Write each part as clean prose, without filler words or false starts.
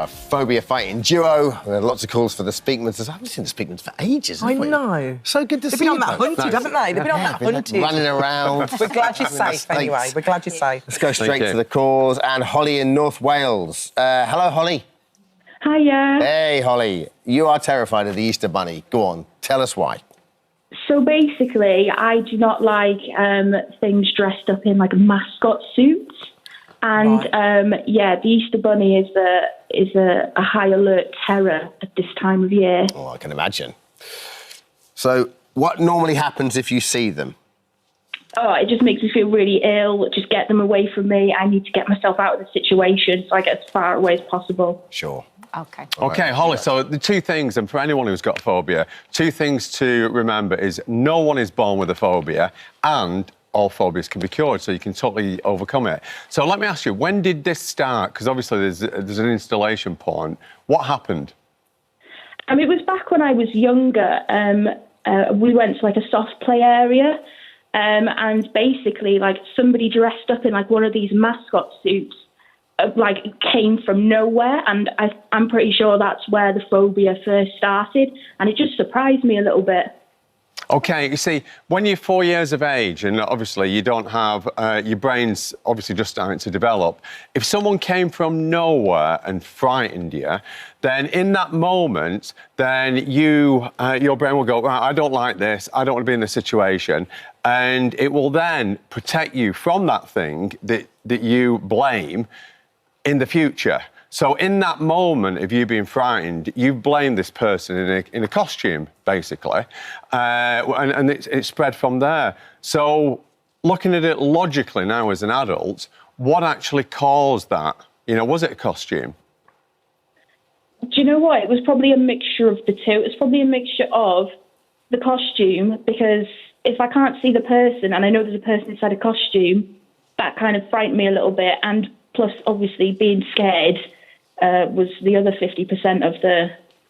phobia fighting duo. There are lots of calls for the Speakmans. I haven't seen the Speakmans for ages. I know. So good to see you. They've been on that hunted, haven't they? They've been on that hunted. Running around. We're glad you're safe, anyway. We're glad you're safe. Let's go straight to the cause. And Holly in North Wales. Hello, Holly. Hiya. Hey, Holly. You are terrified of the Easter Bunny. Go on, tell us why. So basically, I do not like things dressed up in like mascot suits. And the Easter Bunny is a high alert terror at this time of year. Oh, I can imagine. So what normally happens if you see them? Oh, it just makes me feel really ill. Just get them away from me. I need to get myself out of the situation so I get as far away as possible. Sure. OK. OK, Holly, so the two things, and for anyone who's got a phobia, two things to remember is no one is born with a phobia and all phobias can be cured, so you can totally overcome it. So let me ask you, when did this start? Because obviously there's an installation point. What happened? It was back when I was younger. We went to like a soft play area, and basically like somebody dressed up in like one of these mascot suits like came from nowhere, and I'm pretty sure that's where the phobia first started, and it just surprised me a little bit. OK, you see, when you're 4 years of age, and obviously you don't have, your brain's obviously just starting to develop, if someone came from nowhere and frightened you, then in that moment, then your brain will go, right, I don't like this, I don't want to be in this situation, and it will then protect you from that thing that you blame in the future. So in that moment of you being frightened, you blame this person in a costume, basically, and it spread from there. So looking at it logically now as an adult, what actually caused that? You know, was it a costume? Do you know what? It was probably a mixture of the two. It was probably a mixture of the costume, because if I can't see the person and I know there's a person inside a costume, that kind of frightened me a little bit. And plus, obviously, being scared was the other 50% of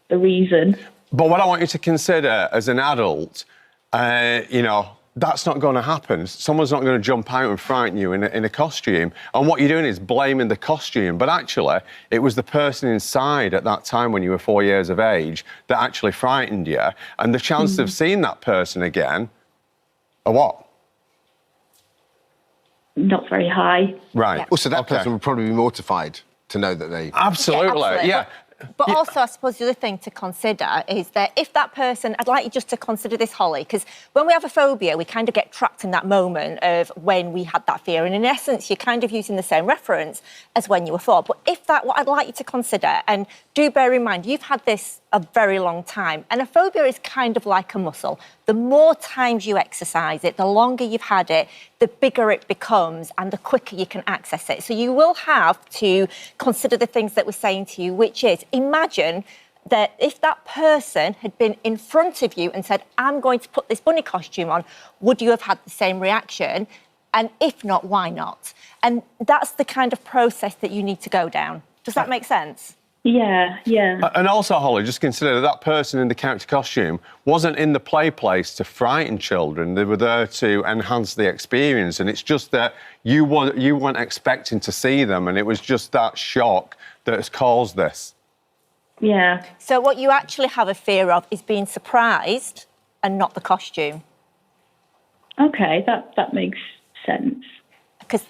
the reason. But what I want you to consider as an adult, you know, that's not going to happen. Someone's not going to jump out and frighten you in a costume. And what you're doing is blaming the costume. But actually, it was the person inside at that time when you were 4 years of age that actually frightened you. And the chances of seeing that person again are what? Not very high. Right. Yeah. Also, that person would probably be mortified to know that they... Absolutely, yeah. But also, I suppose the other thing to consider is that if that person, I'd like you just to consider this, Holly, because when we have a phobia, we kind of get trapped in that moment of when we had that fear. And in essence, you're kind of using the same reference as when you were 4. But what I'd like you to consider, and do bear in mind, you've had this a very long time. And a phobia is kind of like a muscle. The more times you exercise it, the longer you've had it, the bigger it becomes and the quicker you can access it. So you will have to consider the things that we're saying to you, which is imagine that if that person had been in front of you and said, I'm going to put this bunny costume on, would you have had the same reaction? And if not, why not? And that's the kind of process that you need to go down. Does that make sense? Yeah, yeah. And also, Holly, just consider that person in the character costume wasn't in the play place to frighten children. They were there to enhance the experience. And it's just that you weren't expecting to see them, and it was just that shock that has caused this. Yeah. So what you actually have a fear of is being surprised and not the costume. OK, that makes sense. Because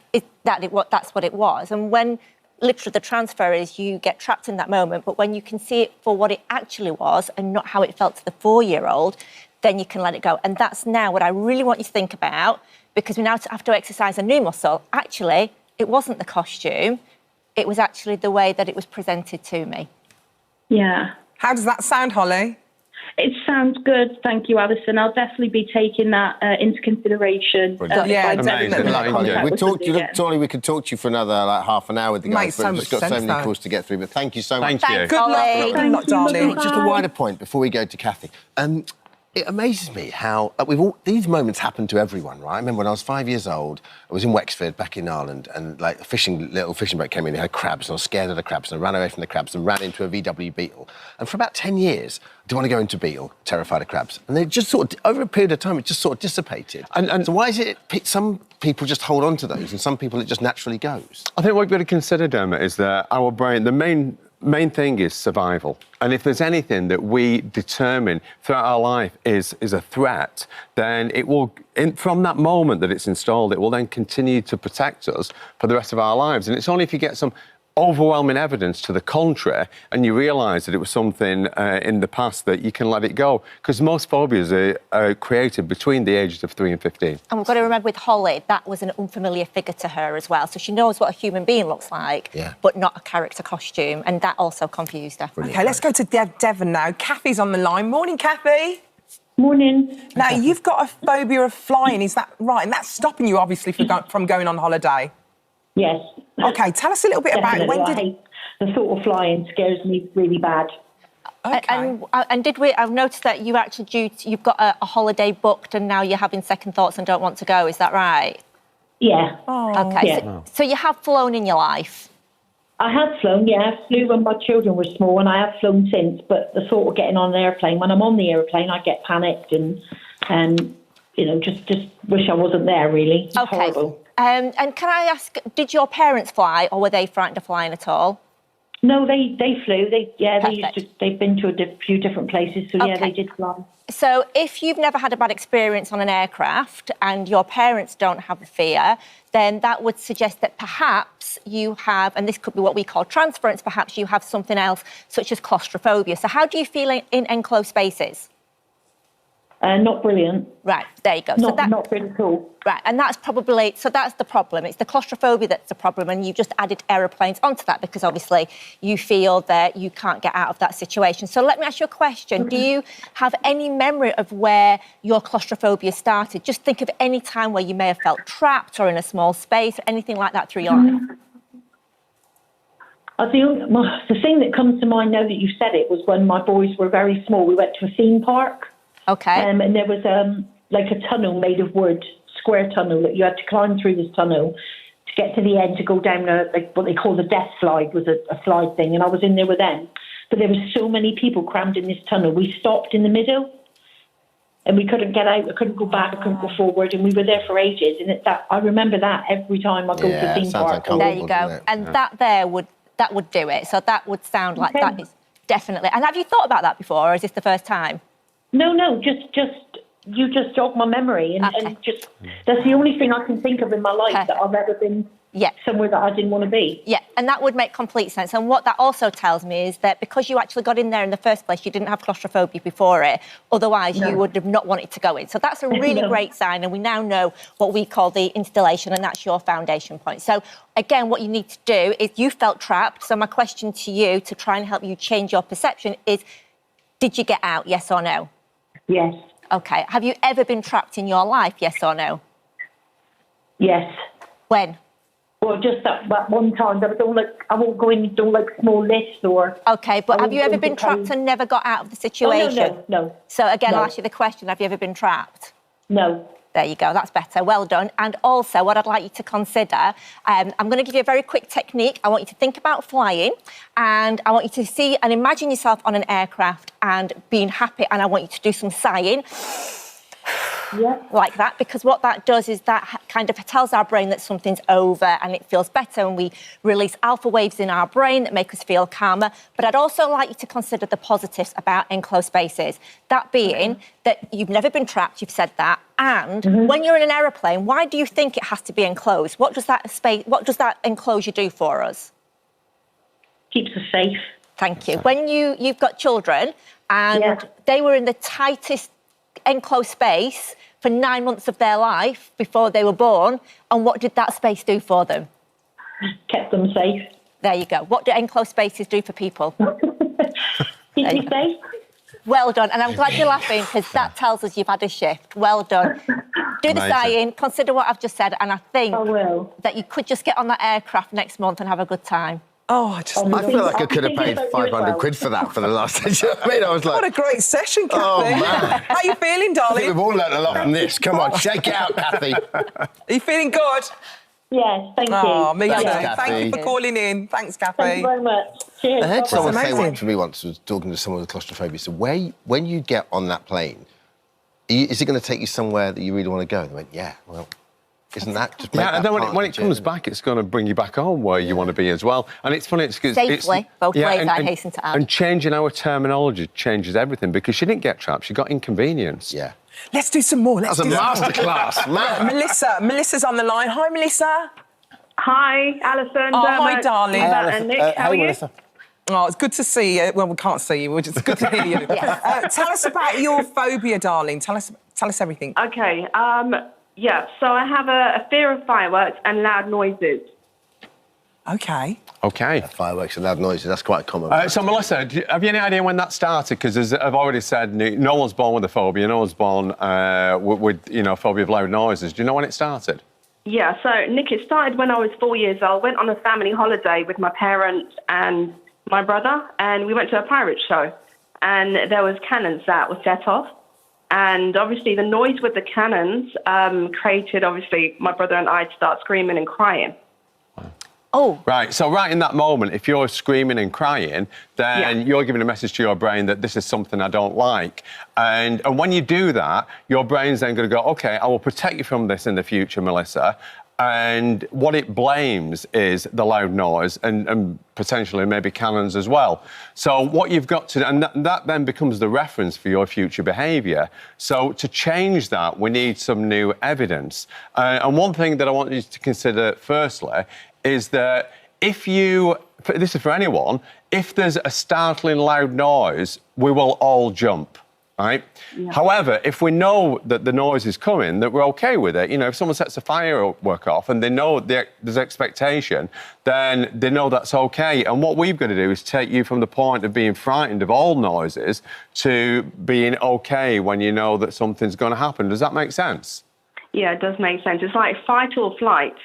that's what it was. And when... literally, the transfer is you get trapped in that moment, but when you can see it for what it actually was and not how it felt to the 4-year-old, then you can let it go. And that's now what I really want you to think about, because we now have to exercise a new muscle. Actually, it wasn't the costume. It was actually the way that it was presented to me. Yeah. How does that sound, Holly? It sounds good, thank you, Alison. I'll definitely be taking that into consideration. Yeah, definitely. Tony, we could talk to you for another half an hour with the guys, but we've just got so many calls to get through. But thank you so much. Thank you. Good luck, darling. Just a wider point before we go to Kathy. It amazes me how these moments happen to everyone, right? I remember when I was 5 years old, I was in Wexford, back in Ireland, and like a little fishing boat came in, they had crabs, and I was scared of the crabs, and I ran away from the crabs and ran into a VW Beetle. And for about 10 years, I didn't want to go into Beetle, terrified of crabs. And they just sort of, over a period of time, it just sort of dissipated. And so why is it some people just hold on to those, and some people it just naturally goes? I think what we've got to consider, Dermot, is that our brain, the main main thing is survival. And if there's anything that we determine throughout our life is a threat, then it will, from that moment that it's installed, it will then continue to protect us for the rest of our lives. And it's only if you get some overwhelming evidence to the contrary and you realise that it was something in the past that you can let it go. Because most phobias are created between the ages of 3 and 15. And we've got to remember with Holly, that was an unfamiliar figure to her as well. So she knows what a human being looks like, but not a character costume. And that also confused her. Brilliant. OK, let's go to Devon now. Kathy's on the line. Morning, Kathy. Morning. Now, you've got a phobia of flying, is that right? And that's stopping you, obviously, from going on holiday. Yes. OK, tell us a little bit about it. I hate the thought of flying scares me really bad. Okay. And I've noticed that you actually you've got a holiday booked and now you're having second thoughts and don't want to go, is that right? Yeah. Oh. OK, yeah. So you have flown in your life? I have flown, yeah. I flew when my children were small and I have flown since, but the thought of getting on an airplane, when I'm on the airplane, I get panicked and you know, just wish I wasn't there, really. It's horrible. And can I ask, did your parents fly or were they frightened of flying at all? No, they flew. They've been to a few different places, so yeah, they did fly. So if you've never had a bad experience on an aircraft and your parents don't have a fear, then that would suggest that perhaps you have, and this could be what we call transference, perhaps you have something else such as claustrophobia. So how do you feel in enclosed spaces? Not brilliant. Right, there you go. Not really cool. Right, and that's probably, so that's the problem. It's the claustrophobia that's the problem, and you've just added aeroplanes onto that because obviously you feel that you can't get out of that situation. So let me ask you a question. Do you have any memory of where your claustrophobia started? Just think of any time where you may have felt trapped or in a small space or anything like that through your life. The thing that comes to mind now that you said it was when my boys were very small. We went to a theme park. Okay. And there was like a tunnel made of wood, square tunnel, that you had to climb through this tunnel to get to the end to go down like what they call the death slide, was a slide thing. And I was in there with them. But there were so many people crammed in this tunnel. We stopped in the middle and we couldn't get out. I couldn't go back. I couldn't go forward. And we were there for ages. And I remember that every time I go to a theme park. There you go. And that would do it. So that would sound like that is definitely. And have you thought about that before, or is this the first time? No, you just jogged my memory, and just that's the only thing I can think of in my life that I've ever been somewhere that I didn't want to be. Yeah, and that would make complete sense. And what that also tells me is that because you actually got in there in the first place, you didn't have claustrophobia before it. Otherwise, you would have not wanted to go in. So that's a really great sign, and we now know what we call the installation, and that's your foundation point. So again, what you need to do is you felt trapped. So my question to you to try and help you change your perception is, did you get out, yes or no? Yes. OK. Have you ever been trapped in your life, yes or no? Yes. When? Well, just that one time. I won't go in, don't like small lifts or... OK, but have you ever been trapped and never got out of the situation? Oh, no. So again, I'll ask you the question, have you ever been trapped? No. There you go, that's better, well done. And also, what I'd like you to consider, I'm going to give you a very quick technique. I want you to think about flying, and I want you to see and imagine yourself on an aircraft and being happy, and I want you to do some sighing. Like that, because what that does is that kind of tells our brain that something's over and it feels better, and we release alpha waves in our brain that make us feel calmer. But I'd also like you to consider the positives about enclosed spaces. That being that you've never been trapped, you've said that, and when you're in an aeroplane, why do you think it has to be enclosed? What does that enclosure do for us? Keeps us safe. Thank you. When you've got children and they were in the tightest enclosed space for 9 months of their life before they were born, and what did that space do for them? Kept them safe. There you go. What do enclosed spaces do for people? Keep me safe. Well done, and I'm glad you're laughing because that tells us you've had a shift. Well done. Do the sighing, consider what I've just said, and I think that you could just get on that aircraft next month and have a good time. Oh, I feel like I could have paid 500 quid for that for the last session. I mean, I was like... What a great session, Kathy. Oh, man. How are you feeling, darling? We've all learned a lot from this. Come on, shake it out, Kathy. Are you feeling good? Yes, thank you. Oh, me too. Kathy. Thank you for calling in. Thanks, Kathy. Thank you very much. Cheers. I heard someone say amazing. one to me once, was talking to someone with claustrophobia, so when you get on that plane, is it going to take you somewhere that you really want to go? And they went, yeah, well, Isn't that just make Yeah, that and then part when of it the comes journey? back, it's going to bring you back home where you want to be as well. And it's funny, it's because Safely, both ways, I hasten to add. And changing our terminology changes everything because she didn't get trapped; she got inconvenienced. Yeah. Let's do some more. Let's That's a do some more. masterclass, man. Melissa's on the line. Hi, Melissa. Hi, Alison. Oh, Dermot, hi, darling. Eva Hi, and Nick. How are you? Oh, it's good to see you. Well, we can't see you. It's good to hear you. Tell us about your phobia, darling. Tell us everything. Okay. Yeah. So I have a fear of fireworks and loud noises. Okay. Okay. Fireworks and loud noises, that's quite common. So, Melissa, have you any idea when that started? Because as I've already said, no one's born with a phobia. No one's born with phobia of loud noises. Do you know when it started? Yeah. So Nick, it started when I was 4 years old. Went on a family holiday with my parents and my brother, and we went to a pirate show. And there was cannons that were set off. And obviously the noise with the cannons created, obviously, my brother and I to start screaming and crying. Oh. Right, so right in that moment, if you're screaming and crying, then Yeah. you're giving a message to your brain that this is something I don't like. And when you do that, your brain's then going to go, OK, I will protect you from this in the future, Melissa. And what it blames is the loud noise and potentially maybe cannons as well. So what you've got to, and that then becomes the reference for your future behaviour. So to change that, we need some new evidence. And one thing that I want you to consider firstly is that if you, this is for anyone, if there's a startling loud noise, we will all jump. Right? Yeah. However, if we know that the noise is coming, that we're OK with it, if someone sets a firework off and they know there's expectation, then they know that's OK. And what we've got to do is take you from the point of being frightened of all noises to being OK when you know that something's going to happen. Does that make sense? Yeah, it does make sense. It's like fight or flight.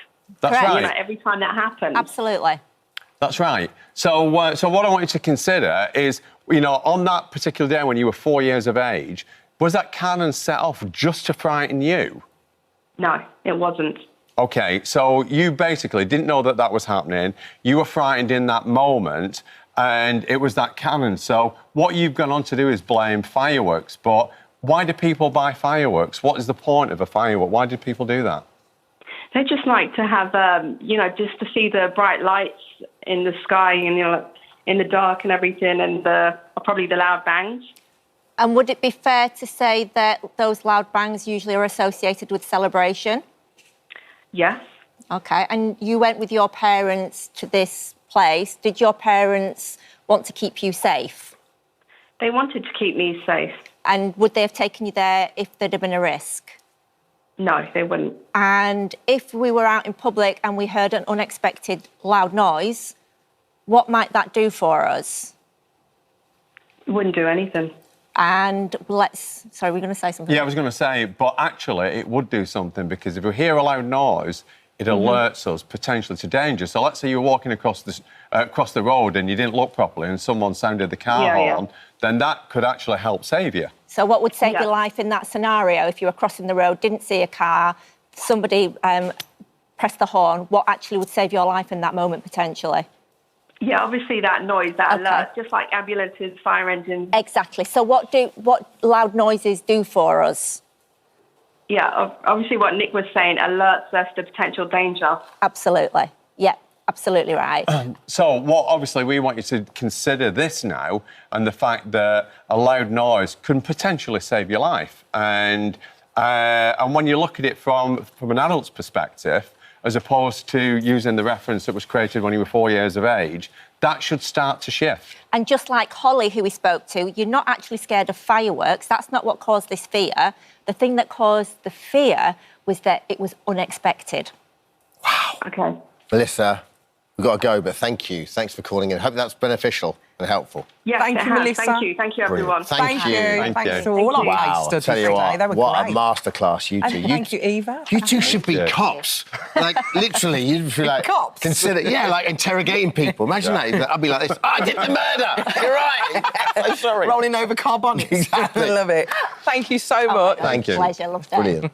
That's Correct. right. Every time that happens. Absolutely. That's right. So what I want you to consider is, on that particular day when you were 4 years of age, was that cannon set off just to frighten you? No, it wasn't. OK, so you basically didn't know that was happening. You were frightened in that moment, and it was that cannon. So what you've gone on to do is blame fireworks. But why do people buy fireworks? What is the point of a firework? Why did people do that? They just like to have, just to see the bright lights in the sky and, in the dark and everything, and probably the loud bangs. And would it be fair to say that those loud bangs usually are associated with celebration? Yes. OK, and you went with your parents to this place. Did your parents want to keep you safe? They wanted to keep me safe. And would they have taken you there if there'd have been a risk? No, they wouldn't. And if we were out in public and we heard an unexpected loud noise, what might that do for us? It wouldn't do anything. And sorry, we're going to say something. Yeah, I was going to say, but actually it would do something, because if we hear a loud noise, it alerts us potentially to danger. So let's say you're walking across the road and you didn't look properly and someone sounded the car horn, then that could actually help save you. So what would save your life in that scenario if you were crossing the road, didn't see a car, somebody pressed the horn, what actually would save your life in that moment potentially? Yeah, obviously that noise, that alert, just like ambulances, fire engines. Exactly. So what loud noises do for us? Yeah, obviously what Nick was saying alerts us to potential danger. Absolutely. Yeah, absolutely right. So what obviously we want you to consider this now, and the fact that a loud noise can potentially save your life. And when you look at it from an adult's perspective, as opposed to using the reference that was created when you were 4 years of age, that should start to shift. And just like Holly, who we spoke to, you're not actually scared of fireworks. That's not what caused this fear. The thing that caused the fear was that it was unexpected. Wow. Okay. Melissa, we've got to go, but thank you. Thanks for calling in. I hope that's beneficial and helpful. Yes, Thank you, Melissa. Thank you, everyone. Thank you. Thanks for all our case Wow, studies tell you today. They were what great. a masterclass you two. Thank you, Eva. You two should be cops. Like, literally, you'd be like... Cops? Consider, like interrogating people. Imagine that. I'd be like this, I did the murder. You're right. I'm sorry. Rolling over car bonnets. Exactly. I love it. Thank you so much. Thank you. Pleasure, loved it. Brilliant.